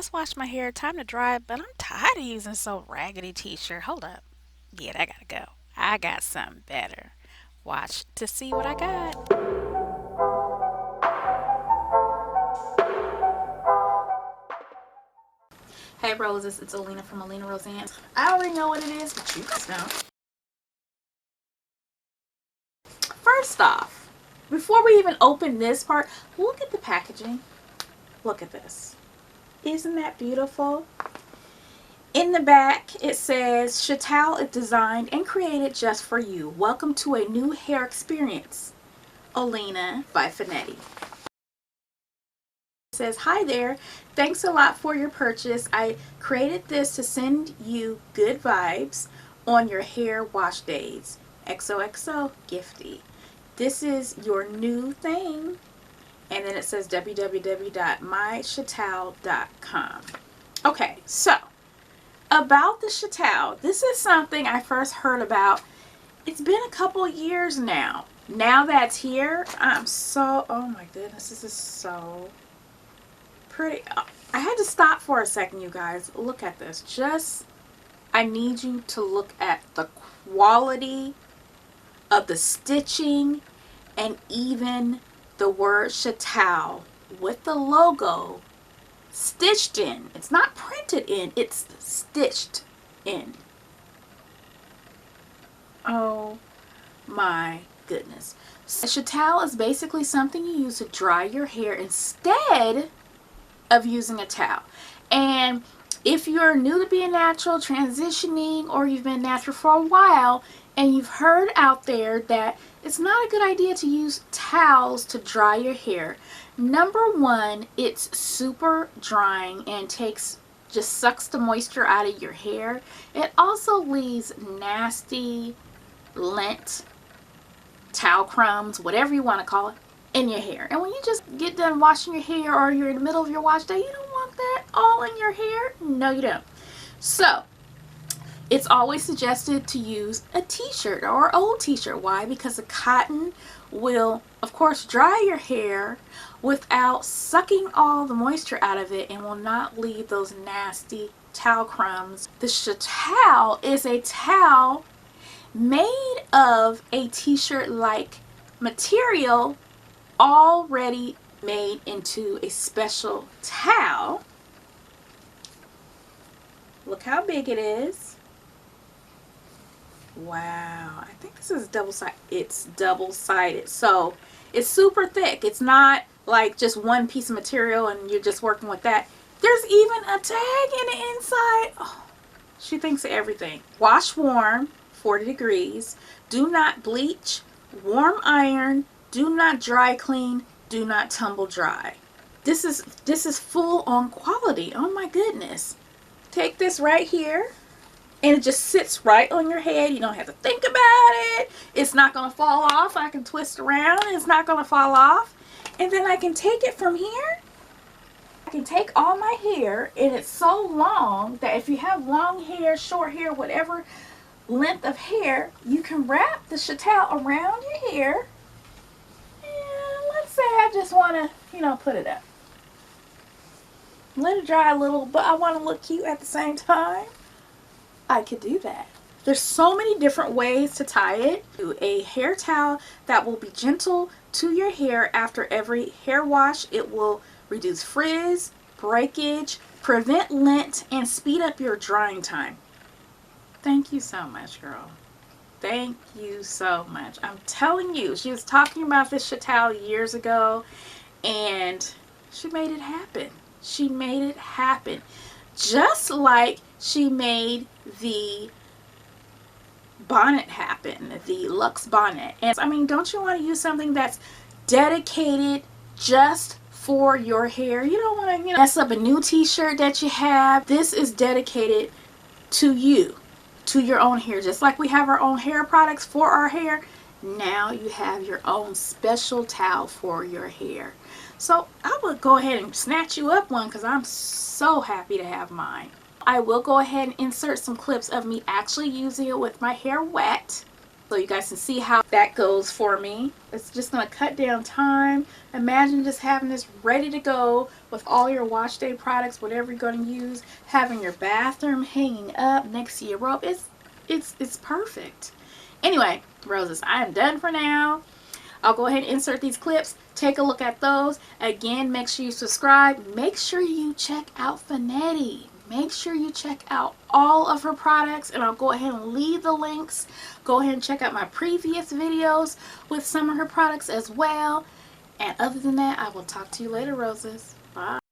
just washed my hair. Time to dry it, but I'm tired of using so raggedy t-shirt. Hold up. Yeah, that gotta go. I got something better. Watch to see what I got. Hey Roses, it's Olena from OlenaRosanne. I already know what it is, but you guys know. First off, before we even open this part, look at the packaging. Look at this. Isn't that beautiful? In the back, it says, SHETOWEL is designed and created just for you. Welcome to a new hair experience. Olena by Finetti. It says, hi there. Thanks a lot for your purchase. I created this to send you good vibes on your hair wash days. XOXO Gifty. This is your new thing. And then it says www.myshetowel.com. Okay, so about the SHETOWEL, this is something I first heard about. It's been a couple years now. Now that's here, I'm so, oh my goodness, this is so pretty. I had to stop for a second, you guys. Look at this. I need you to look at the quality of the stitching and even the word SHETOWEL with the logo stitched in. It's not printed in, it's stitched in. Oh my goodness. SHETOWEL is basically something you use to dry your hair instead of using a towel. And if you're new to being natural, transitioning, or you've been natural for a while and you've heard out there that it's not a good idea to use towels to dry your hair. Number one, it's super drying and just sucks the moisture out of your hair. It also leaves nasty lint, towel crumbs, whatever you want to call it, in your hair. And when you just get done washing your hair or you're in the middle of your wash day, you don't want that all in your hair. No, you don't. So it's always suggested to use a t-shirt or old t-shirt. Why? Because the cotton will, of course, dry your hair without sucking all the moisture out of it and will not leave those nasty towel crumbs. The SHETOWEL is a towel made of a t-shirt like material, already made into a special towel. Look how big it is. Wow, I think this is double-sided. It's double-sided, so it's super thick. It's not like just one piece of material and you're just working with that. There's even a tag in the inside. Oh, she thinks of everything. Wash warm, 40 degrees. Do not bleach. Warm iron. Do not dry clean. Do not tumble dry. This is full on quality. Oh my goodness. Take this right here and it just sits right on your head. You don't have to think about it. It's not going to fall off. I can twist around. It's not going to fall off. And then I can take it from here. I can take all my hair, and it's so long that if you have long hair, short hair, whatever length of hair, you can wrap the SHETOWEL around your hair. And let's say I just want to, put it up. Let it dry a little, but I want to look cute at the same time. I could do that. There's so many different ways to tie it. Do a hair towel that will be gentle to your hair after every hair wash. It will reduce frizz, breakage, prevent lint, and speed up your drying time. Thank you so much, girl. Thank you so much. I'm telling you, she was talking about this SHETOWEL years ago, and she made it happen. She made it happen. Just like she made the bonnet happen, the Luxe Bonnet. And I mean, don't you want to use something that's dedicated just for your hair? You don't want to, mess up a new t-shirt that you have. This is dedicated to you, to your own hair. Just like we have our own hair products for our hair, now you have your own special towel for your hair. So I would go ahead and snatch you up one because I'm so happy to have mine. I will go ahead and insert some clips of me actually using it with my hair wet. so you guys can see how that goes for me. It's just going to cut down time. Imagine just having this ready to go with all your wash day products, whatever you're going to use, having your bathroom hanging up next to your robe. It's perfect. Anyway, roses, I am done for now. I'll go ahead and insert these clips. Take a look at those. Again, make sure you subscribe. Make sure you check out Finetti. Make sure you check out all of her products, and I'll go ahead and leave the links. Go ahead and check out my previous videos with some of her products as well. And other than that, I will talk to you later, roses. Bye.